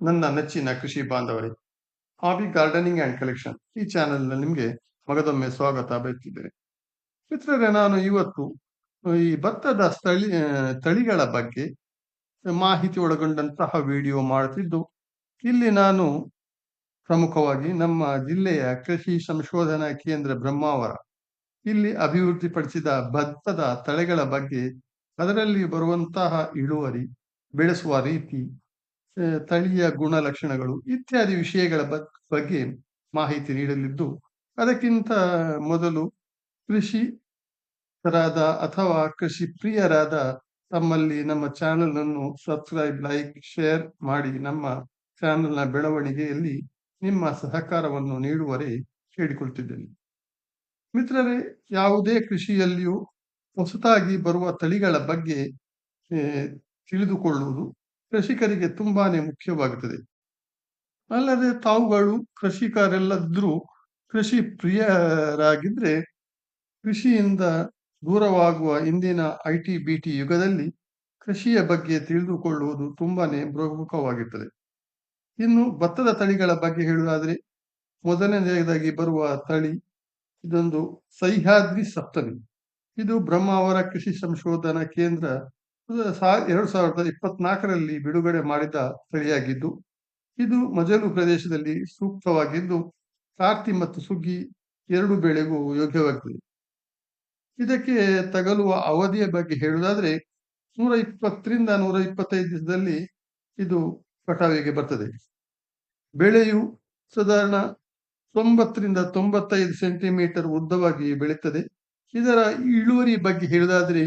ನನ್ನ ನೆಚ್ಚಿನ ಕೃಷಿ ಬಾಂಧವರೇ, ಹಾಬಿ ಗಾರ್ಡನಿಂಗ್ ಅಂಡ್ ಕಲೆಕ್ಷನ್ ಈ ಚಾನೆಲ್‌ನಲ್ಲಿ ನಿಮಗೆ ಮಗದೊಮ್ಮೆ ಸ್ವಾಗತ ಬಯಸುತ್ತಿದ್ದೇನೆ. ಮಿತ್ರರೇ, ನಾನು ಇವತ್ತು ಈ ಭತ್ತದ ತಳಿಗಳ ಬಗ್ಗೆ ಮಾಹಿತಿ ಒಳಗೊಂಡಂತಹ ವಿಡಿಯೋ ಮಾಡುತ್ತಿದ್ದು, ಇಲ್ಲಿ ನಾನು ಪ್ರಮುಖವಾಗಿ ನಮ್ಮ ಜಿಲ್ಲೆಯ ಕೃಷಿ ಸಂಶೋಧನಾ ಕೇಂದ್ರ ಬ್ರಹ್ಮಾವರ ಇಲ್ಲಿ ಅಭಿವೃದ್ಧಿಪಡಿಸಿದ ಭತ್ತದ ತಳಿಗಳ ಬಗ್ಗೆ, ಅದರಲ್ಲಿ ಬರುವಂತಹ ಇಳುವರಿ, ಬೆಳೆಸುವ ರೀತಿ, ತಳಿಯ ಗುಣಲಕ್ಷಣಗಳು ಇತ್ಯಾದಿ ವಿಷಯಗಳ ಬಗ್ಗೆ ಮಾಹಿತಿ ನೀಡಲಿದ್ದು, ಅದಕ್ಕಿಂತ ಮೊದಲು ಕೃಷಿಕರಾದ ಅಥವಾ ಕೃಷಿ ಪ್ರಿಯರಾದ ತಮ್ಮಲ್ಲಿ ನಮ್ಮ ಚಾನೆಲ್ ಅನ್ನು ಸಬ್ಸ್ಕ್ರೈಬ್, ಲೈಕ್, ಶೇರ್ ಮಾಡಿ ನಮ್ಮ ಚಾನೆಲ್ನ ಬೆಳವಣಿಗೆಯಲ್ಲಿ ನಿಮ್ಮ ಸಹಕಾರವನ್ನು ನೀಡುವರೆ ಕೇಳಿಕೊಳ್ತಿದ್ದೇನೆ. ಮಿತ್ರರೇ, ಯಾವುದೇ ಕೃಷಿಯಲ್ಲಿಯೂ ಹೊಸತಾಗಿ ಬರುವ ತಳಿಗಳ ಬಗ್ಗೆ ತಿಳಿದುಕೊಳ್ಳುವುದು ಕೃಷಿಕರಿಗೆ ತುಂಬಾನೇ ಮುಖ್ಯವಾಗುತ್ತದೆ. ಅಲ್ಲದೆ ತಾವುಗಳು ಕೃಷಿಕರೆಲ್ಲದ್ರೂ ಕೃಷಿ ಪ್ರಿಯರಾಗಿದ್ರೆ, ಕೃಷಿಯಿಂದ ದೂರವಾಗುವ ಇಂದಿನ IT BT ಯುಗದಲ್ಲಿ ಕೃಷಿಯ ಬಗ್ಗೆ ತಿಳಿದುಕೊಳ್ಳುವುದು ತುಂಬಾನೇ ಪ್ರಮುಖವಾಗಿರ್ತದೆ. ಇನ್ನು ಭತ್ತದ ತಳಿಗಳ ಬಗ್ಗೆ ಹೇಳುವುದಾದ್ರೆ, ಮೊದಲನೆಯದಾಗಿ ಬರುವ ತಳಿ ಇದೊಂದು ಸಹ್ಯಾದ್ರಿ ಸಪ್ತಮಿ. ಇದು ಬ್ರಹ್ಮಾವರ ಕೃಷಿ ಸಂಶೋಧನಾ ಕೇಂದ್ರ 2024ರಲ್ಲಿ ಬಿಡುಗಡೆ ಮಾಡಿದ ತಳಿಯಾಗಿದ್ದು, ಇದು ಮಜಲು ಪ್ರದೇಶದಲ್ಲಿ ಸೂಕ್ತವಾಗಿದ್ದು, ಕಾರ್ತಿ ಮತ್ತು ಸುಗ್ಗಿ ಎರಡು ಬೆಳೆಗೂ ಯೋಗ್ಯವಾಗುತ್ತದೆ. ಇದಕ್ಕೆ ತಗಲುವ ಅವಧಿಯ ಬಗ್ಗೆ ಹೇಳುವುದಾದ್ರೆ, 120ರಿಂದ 125 ದಿವಸದಲ್ಲಿ ಇದು ಕಟಾವಿಗೆ ಬರ್ತದೆ. ಬೆಳೆಯು ಸಾಧಾರಣ 90ರಿಂದ 95 ಸೆಂಟಿಮೀಟರ್ ಉದ್ದವಾಗಿ ಬೆಳೀತದೆ. ಇದರ ಇಳುವರಿ ಬಗ್ಗೆ ಹೇಳುವುದಾದ್ರೆ,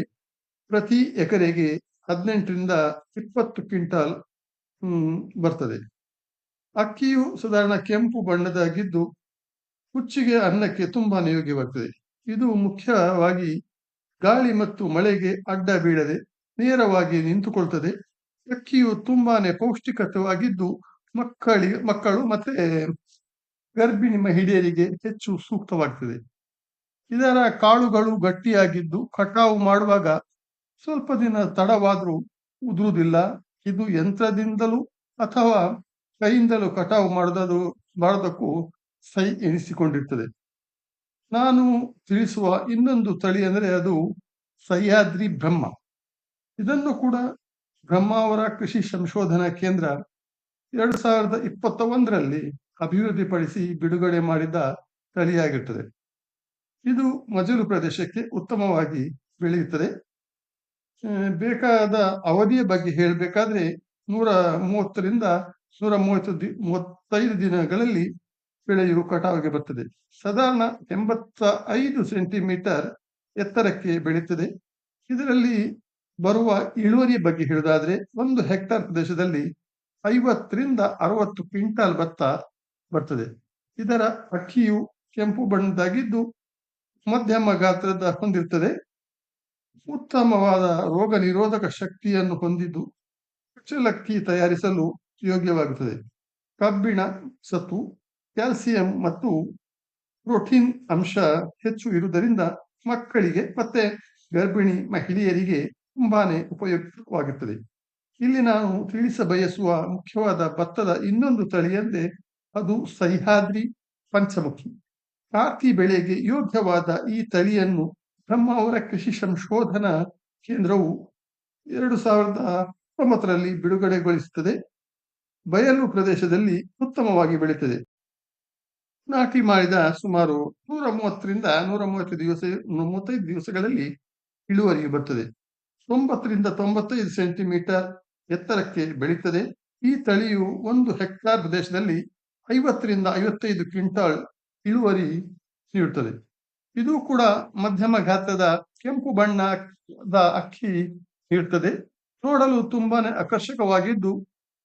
ಪ್ರತಿ ಎಕರೆಗೆ 18ರಿಂದ 20 ಕ್ವಿಂಟಾಲ್ ಬರ್ತದೆ. ಅಕ್ಕಿಯು ಸಾಧಾರಣ ಕೆಂಪು ಬಣ್ಣದಾಗಿದ್ದು, ಕುಚ್ಚಿಗೆ ಅನ್ನಕ್ಕೆ ತುಂಬಾನೇ ಯೋಗ್ಯವಾಗ್ತದೆ. ಇದು ಮುಖ್ಯವಾಗಿ ಗಾಳಿ ಮತ್ತು ಮಳೆಗೆ ಅಡ್ಡ ಬೀಳದೆ ನೇರವಾಗಿ ನಿಂತುಕೊಳ್ತದೆ. ಅಕ್ಕಿಯು ತುಂಬಾನೇ ಪೌಷ್ಟಿಕವಾಗಿದ್ದು, ಮಕ್ಕಳು ಮತ್ತೆ ಗರ್ಭಿಣಿ ಮಹಿಳೆಯರಿಗೆ ಹೆಚ್ಚು ಸೂಕ್ತವಾಗ್ತದೆ. ಇದರ ಕಾಳುಗಳು ಗಟ್ಟಿಯಾಗಿದ್ದು, ಕಟಾವು ಮಾಡುವಾಗ ಸ್ವಲ್ಪ ದಿನ ತಡವಾದರೂ ಉದುರುವುದಿಲ್ಲ. ಇದು ಯಂತ್ರದಿಂದಲೂ ಅಥವಾ ಕೈಯಿಂದಲೂ ಕಟಾವು ಮಾಡೋದಕ್ಕೂ ಸೈ ಎನಿಸಿಕೊಂಡಿರ್ತದೆ. ನಾನು ತಿಳಿಸುವ ಇನ್ನೊಂದು ತಳಿ ಅಂದರೆ ಅದು ಸಹ್ಯಾದ್ರಿ ಬ್ರಹ್ಮ. ಇದನ್ನು ಕೂಡ ಬ್ರಹ್ಮಾವರ ಕೃಷಿ ಸಂಶೋಧನಾ ಕೇಂದ್ರ 2021ರಲ್ಲಿ ಅಭಿವೃದ್ಧಿಪಡಿಸಿ ಬಿಡುಗಡೆ ಮಾಡಿದ ತಳಿಯಾಗಿರ್ತದೆ. ಇದು ಮಜಲು ಪ್ರದೇಶಕ್ಕೆ ಉತ್ತಮವಾಗಿ ಬೆಳೆಯುತ್ತದೆ. ಬೇಕಾದ ಅವಧಿಯ ಬಗ್ಗೆ ಹೇಳಬೇಕಾದ್ರೆ, 130ರಿಂದ 135 ದಿನಗಳಲ್ಲಿ ಬೆಳೆಯು ಕಟಾವಿಗೆ ಬರ್ತದೆ. ಸಾಧಾರಣ 85 ಸೆಂಟಿಮೀಟರ್ ಎತ್ತರಕ್ಕೆ ಬೆಳೀತದೆ. ಇದರಲ್ಲಿ ಬರುವ ಇಳುವರಿ ಬಗ್ಗೆ ಹೇಳುವುದಾದ್ರೆ, 1 ಹೆಕ್ಟರ್ ಪ್ರದೇಶದಲ್ಲಿ 50ರಿಂದ 60 ಕ್ವಿಂಟಾಲ್ ಭತ್ತ ಬರ್ತದೆ. ಇದರ ಅಕ್ಕಿಯು ಕೆಂಪು ಬಣ್ಣದಾಗಿದ್ದು, ಮಧ್ಯಮ ಗಾತ್ರದ ಹೊಂದಿರ್ತದೆ. ಉತ್ತಮವಾದ ರೋಗ ನಿರೋಧಕ ಶಕ್ತಿಯನ್ನು ಹೊಂದಿದ್ದು, ಕುಚ್ಚಲಕ್ಕಿ ತಯಾರಿಸಲು ಯೋಗ್ಯವಾಗುತ್ತದೆ. ಕಬ್ಬಿಣ, ಸತು, ಕ್ಯಾಲ್ಸಿಯಂ ಮತ್ತು ಪ್ರೋಟೀನ್ ಅಂಶ ಹೆಚ್ಚು ಇರುವುದರಿಂದ ಮಕ್ಕಳಿಗೆ ಮತ್ತೆ ಗರ್ಭಿಣಿ ಮಹಿಳೆಯರಿಗೆ ತುಂಬಾನೇ ಉಪಯುಕ್ತವಾಗುತ್ತದೆ. ಇಲ್ಲಿ ನಾನು ತಿಳಿಸಬಯಸುವ ಮುಖ್ಯವಾದ ಭತ್ತದ ಇನ್ನೊಂದು ತಳಿ ಅಂದರೆ ಅದು ಸಹ್ಯಾದ್ರಿ ಪಂಚಮುಖಿ. ಕಾರ್ತಿ ಬೆಳೆಗೆ ಯೋಗ್ಯವಾದ ಈ ತಳಿಯನ್ನು ಬ್ರಹ್ಮಾವರ ಕೃಷಿ ಸಂಶೋಧನಾ ಕೇಂದ್ರವು 2019ರಲ್ಲಿ ಬಿಡುಗಡೆಗೊಳಿಸುತ್ತದೆ. ಬಯಲು ಪ್ರದೇಶದಲ್ಲಿ ಉತ್ತಮವಾಗಿ ಬೆಳೀತದೆ. ನಾಟಿ ಮಾಡಿದ ಸುಮಾರು 130ರಿಂದ 135 ದಿವಸಗಳಲ್ಲಿ ಇಳುವರಿ ಬರ್ತದೆ. 90ರಿಂದ 95 ಸೆಂಟಿಮೀಟರ್ ಎತ್ತರಕ್ಕೆ ಬೆಳೀತದೆ. ಈ ತಳಿಯು 1 ಹೆಕ್ಟಾರ್ ಪ್ರದೇಶದಲ್ಲಿ 50ರಿಂದ 55 ಕ್ವಿಂಟಾಲ್ ಇಳುವರಿ ನೀಡುತ್ತದೆ. ಇದು ಕೂಡ ಮಧ್ಯಮ ಗಾತ್ರದ ಕೆಂಪು ಬಣ್ಣದ ಅಕ್ಕಿ ನೀಡುತ್ತದೆ. ನೋಡಲು ತುಂಬಾನೇ ಆಕರ್ಷಕವಾಗಿದ್ದು,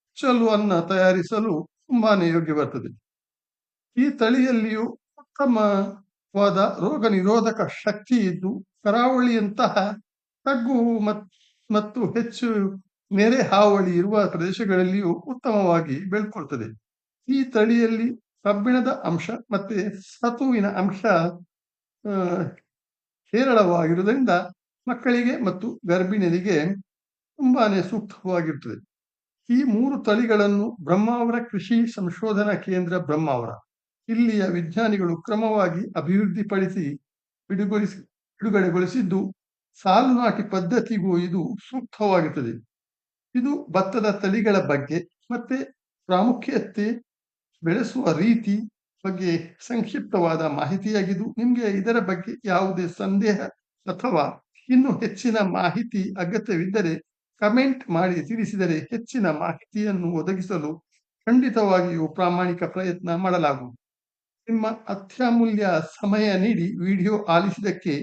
ಕುಚ್ಚಲು ಅನ್ನ ತಯಾರಿಸಲು ತುಂಬಾನೇ ಯೋಗ್ಯವಾಗುತ್ತದೆ. ಈ ತಳಿಯಲ್ಲಿಯೂ ಉತ್ತಮವಾದ ರೋಗ ನಿರೋಧಕ ಶಕ್ತಿ ಇದ್ದು, ಕರಾವಳಿಯಂತಹ ತಗ್ಗು ಮತ್ತು ಹೆಚ್ಚು ನೆರೆ ಹಾವಳಿ ಇರುವ ಪ್ರದೇಶಗಳಲ್ಲಿಯೂ ಉತ್ತಮವಾಗಿ ಬೆಳ್ಕೊಳ್ತದೆ. ಈ ತಳಿಯಲ್ಲಿ ಕಬ್ಬಿಣದ ಅಂಶ ಮತ್ತೆ ಸತುವಿನ ಅಂಶ ಹೇರಳವಾಗಿರುವುದರಿಂದ ಮಕ್ಕಳಿಗೆ ಮತ್ತು ಗರ್ಭಿಣಿಯರಿಗೆ ತುಂಬಾನೇ ಸೂಕ್ತವಾಗಿರ್ತದೆ. ಈ 3 ತಳಿಗಳನ್ನು ಬ್ರಹ್ಮಾವರ ಕೃಷಿ ಸಂಶೋಧನಾ ಕೇಂದ್ರ ಬ್ರಹ್ಮಾವರ ಇಲ್ಲಿಯ ವಿಜ್ಞಾನಿಗಳು ಕ್ರಮವಾಗಿ ಅಭಿವೃದ್ಧಿಪಡಿಸಿ ಬಿಡುಗಡೆಗೊಳಿಸಿದ್ದು ಸಾಲು ನಾಟಿ ಪದ್ಧತಿಗೂ ಇದು ಸೂಕ್ತವಾಗುತ್ತದೆ. ಇದು ಭತ್ತದ ತಳಿಗಳ ಬಗ್ಗೆ ಮತ್ತೆ ಪ್ರಾಮುಖ್ಯತೆ, ಬೆಳೆಸುವ ರೀತಿ ಬಗ್ಗೆ ಸಂಕ್ಷಿಪ್ತವಾದ ಮಾಹಿತಿಯಾಗಿದ್ದು, ನಿಮಗೆ ಇದರ ಬಗ್ಗೆ ಯಾವುದೇ ಸಂದೇಹ ಅಥವಾ ಇನ್ನೂ ಹೆಚ್ಚಿನ ಮಾಹಿತಿ ಅಗತ್ಯವಿದ್ದರೆ ಕಮೆಂಟ್ ಮಾಡಿ ತಿಳಿಸಿದರೆ ಹೆಚ್ಚಿನ ಮಾಹಿತಿಯನ್ನು ಒದಗಿಸಲು ಖಂಡಿತವಾಗಿಯೂ ಪ್ರಾಮಾಣಿಕ ಪ್ರಯತ್ನ ಮಾಡಲಾಗುವುದು. ನಿಮ್ಮ ಅತ್ಯಮೂಲ್ಯ ಸಮಯ ನೀಡಿ ವಿಡಿಯೋ ಆಲಿಸಿದ್ದಕ್ಕೆ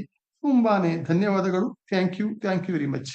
ತುಂಬಾನೇ ಧನ್ಯವಾದಗಳು. Thank you very much.